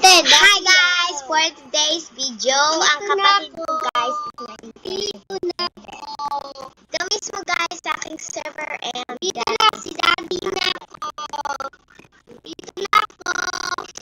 Hi guys! For today's video, ang kapatid ko guys Dito na ako. ito mismo guys sa aking server and Dito na si Daddy na ako. Dito na ako.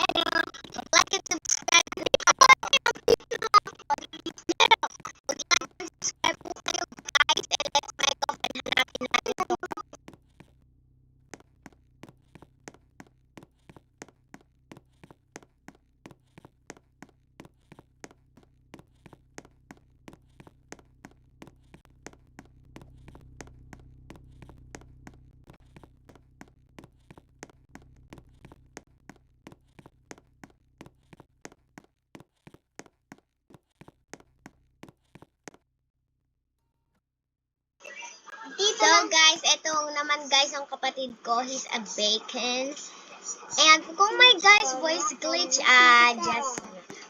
Hello. like and subscribe dito na ako. Mag-like and subscribe po kayo guys and let's make off and hanapin natin ito. So guys, etong naman guys ang kapatid ko, he's a bacon. And kung may guys voice glitch, just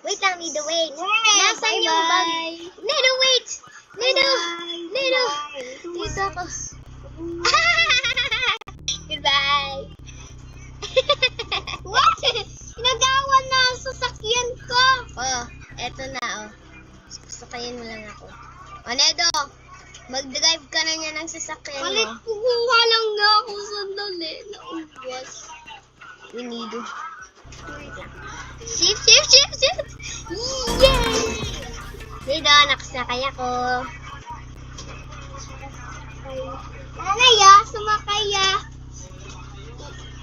wait lang, Nido, wait. Nasaan yung bag? Nido, wait! Nido! Dito ako. Goodbye! What? Nagawa na ang sasakyan ko. Oh, eto na oh. Sasakayin mo lang ako. O, Nedo! Mag-drive ka na niya ng sasakyan Palit mo. kukuha lang na ako sandali. Naubos. We need to. Shift! Yay! Nedo, nakasakay ako. Nanaya, sumakaya.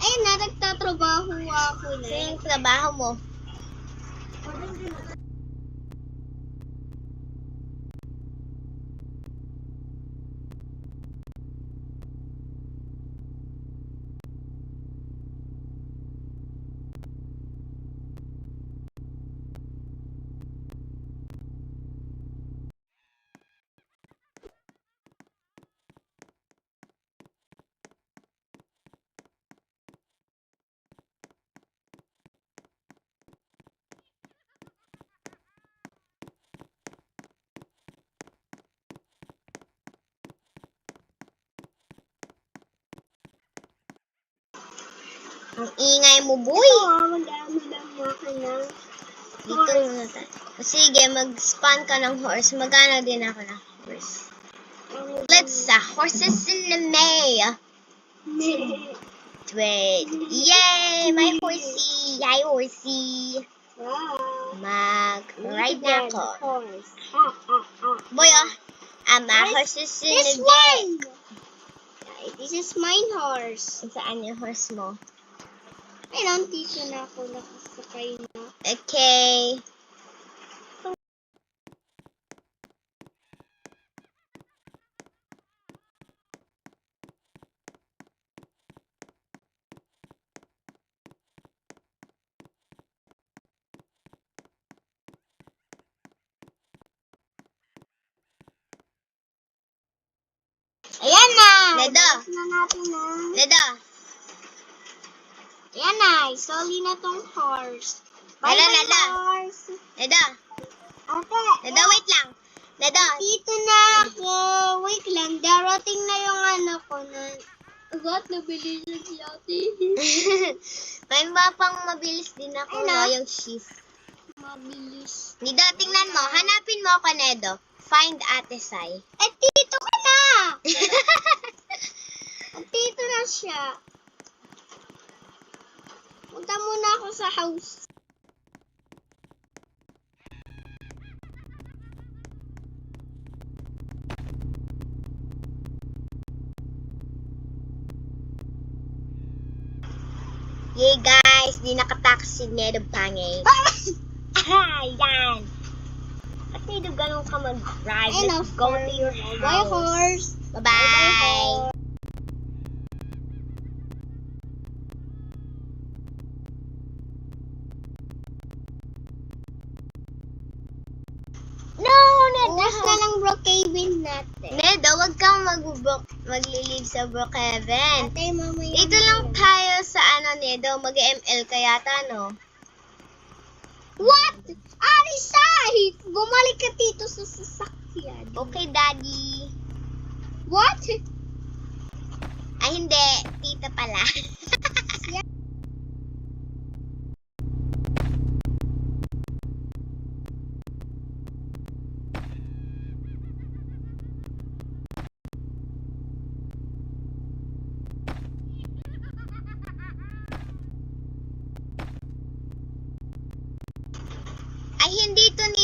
Ayun na, nagtatrabaho ako na. Ito yung trabaho mo. Ang ingay mo, boy. Magdama ka na. Dito muna tayo. O, sige, mag-spawn ka ng horse. Magana din ako ng horse. Let's horses in the May. Wait. Yay! My horsey. Yay, horsey. Mag-ride na ako. Boy, a horses in This the May. one! This is mine horse. Saan yung horse mo? Ay, nandito na ako. Nakasakay na. Okay. Ayan na! Nedo! Tapos na natin na. Nedo! Ayan na. Isoli na tong horse. Bye, Lala, bye, lala. horse. Nedo! Ate, Nedo, wait lang. Nedo! dito na ako. Wait lang. Darating na yung ano ko na. Agad, nabilisan si ate. May iba pang mabilis din ako Ano? na yung shift. Mabilis. Nedo, tingnan mo. Hanapin mo ako, Nedo. Find Ate Sai. Eh, dito ka na! Dito na siya. Punta muna ako sa house. Yay, guys. Di nakataksi si Nedo Pangay. Yan. At Nedo, ganun ka mag-drive. Ayun, Let's go to your Bye, house. horse. Bye-bye. No, Nedo. Uwas na lang Brookhaven natin. Nedo, wag kang maglilive sa Brookhaven. Ate, mamaya. Dito lang tayo sa Nedo, mag-ML ka yata, no? What? Arisay! Bumalik ka dito sa sasakyan. Okay, Daddy. What? Ay, hindi. Tita pala.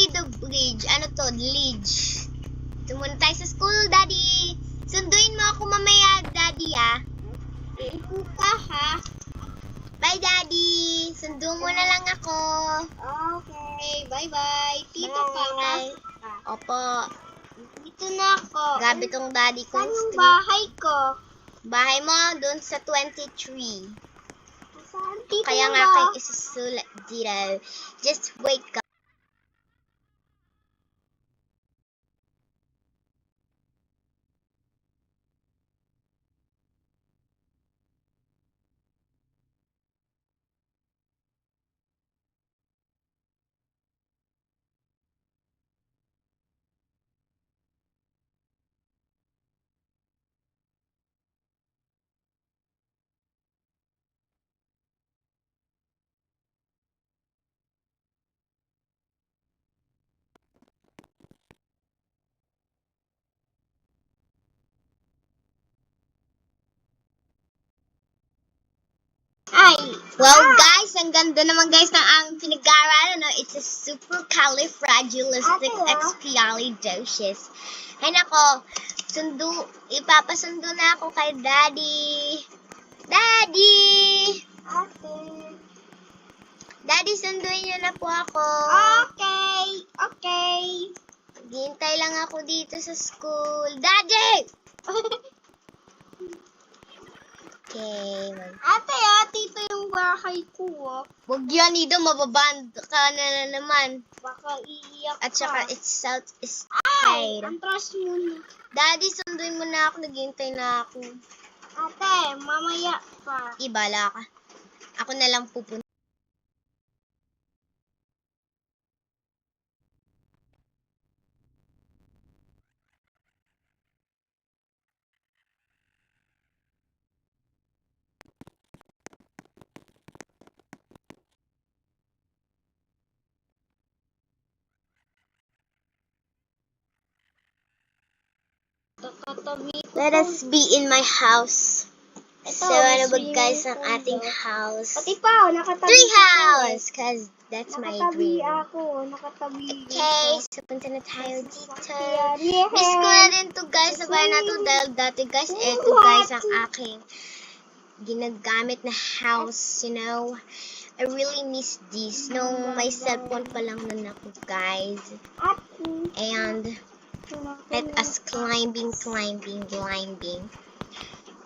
need the bridge. Ano to? Ledge. Ito muna tayo sa school, Daddy. Sunduin mo ako mamaya, Daddy, ah. Ito ka, ha? Bye, Daddy. Sundo mo na lang ako. Okay, bye-bye. Tito ka, Bye. Opo. Dito na ako. Grabe tong Daddy ko. Saan yung bahay ko? Bahay mo, dun sa 23. Saan? Dito Kaya na nga ba? kayo isusulat dito. Just wait ka. Ay! Well, guys, ang ganda naman, guys, ng ang pinag-aaralan, no? It's a supercalifragilisticexpialidocious. Ay, nako, ipapasundo na ako kay Daddy. Daddy! Ate. Daddy, sunduin niyo na po ako. Okay. Okay. Hintay lang ako dito sa school. Daddy! Okay, Ate, dito yung bahay ko, Wag yan, Ido, mababand ka na naman. Baka iiyak At saka, ka. it's Southeast Ay! side. Ang trust mo na. Daddy, sunduin mo na ako. Naghihintay na ako. Ate, mamaya pa. Ibala ka. Ako na lang pupunta. Katabi ko. Let us be in my house. Ito, So, ano ba swimming guys ang pool ating daw. house? Pati pa, nakatabi Tree ko. house! Cause that's my Nakatabi dream. ako. Nakatabi Okay, dito. so punta na tayo dito. Yeah. Miss ko na din to guys sa bahay na to dahil dati guys, eto guys ang aking ginagamit na house, you know. I really miss this. Nung may cellphone pa lang nun ako guys. And let us climbing.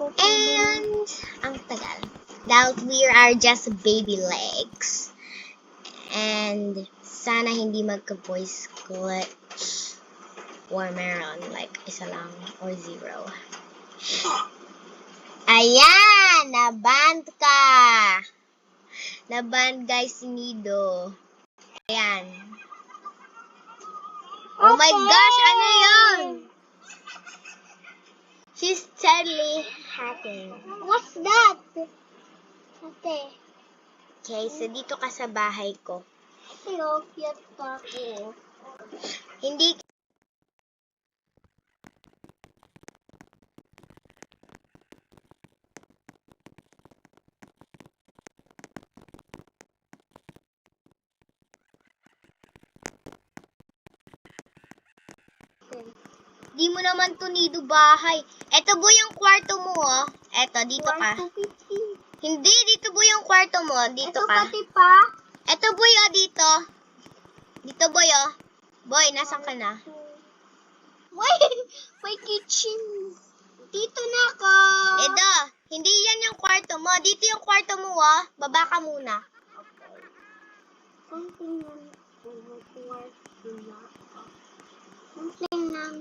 And ang tagal. Dahil we are just baby legs. And sana hindi magka-voice glitch. Or meron, like, isa lang or zero. Ayan! Naband ka! Naband guys si Nido. Ayan. Oh my gosh! Ano yun? She's totally hacking. What's that? Ate. Okay, so dito ka sa bahay ko. Hello, cute ka ko. Hindi Di mo naman to nido bahay. Eto boy yung kwarto mo, oh. Eto, dito ka. 150. Hindi, dito boy yung kwarto mo. Dito Ito ka. pati pa. Eto boy, oh, dito. Dito boy, oh. Boy, nasan ka na? May kitchen. Dito na ako. Edo, hindi yan yung kwarto mo. Dito yung kwarto mo, oh. Baba ka muna. Something lang.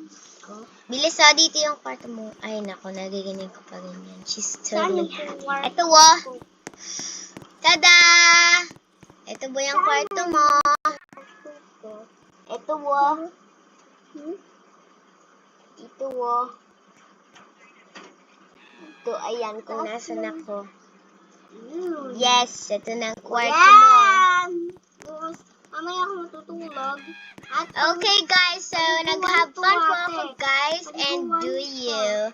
Bilis, oh. Dito yung kwarto mo. Ay, nako, nagiginig ko pa rin yan. She's Saan totally yung happy. kwarto Eto, oh. ko? Tada! Ito po yung kwarto mo. Ito wo. Ito wo. Ito, ayan, kung nasan ako. Yes, ito na ang kwarto mo. Yan! Mamaya ako matutulog. Okay, guys, so nag-have fun po ako, guys, and do you.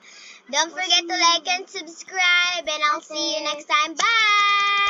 Don't forget to like and subscribe, and I'll see you next time. Bye!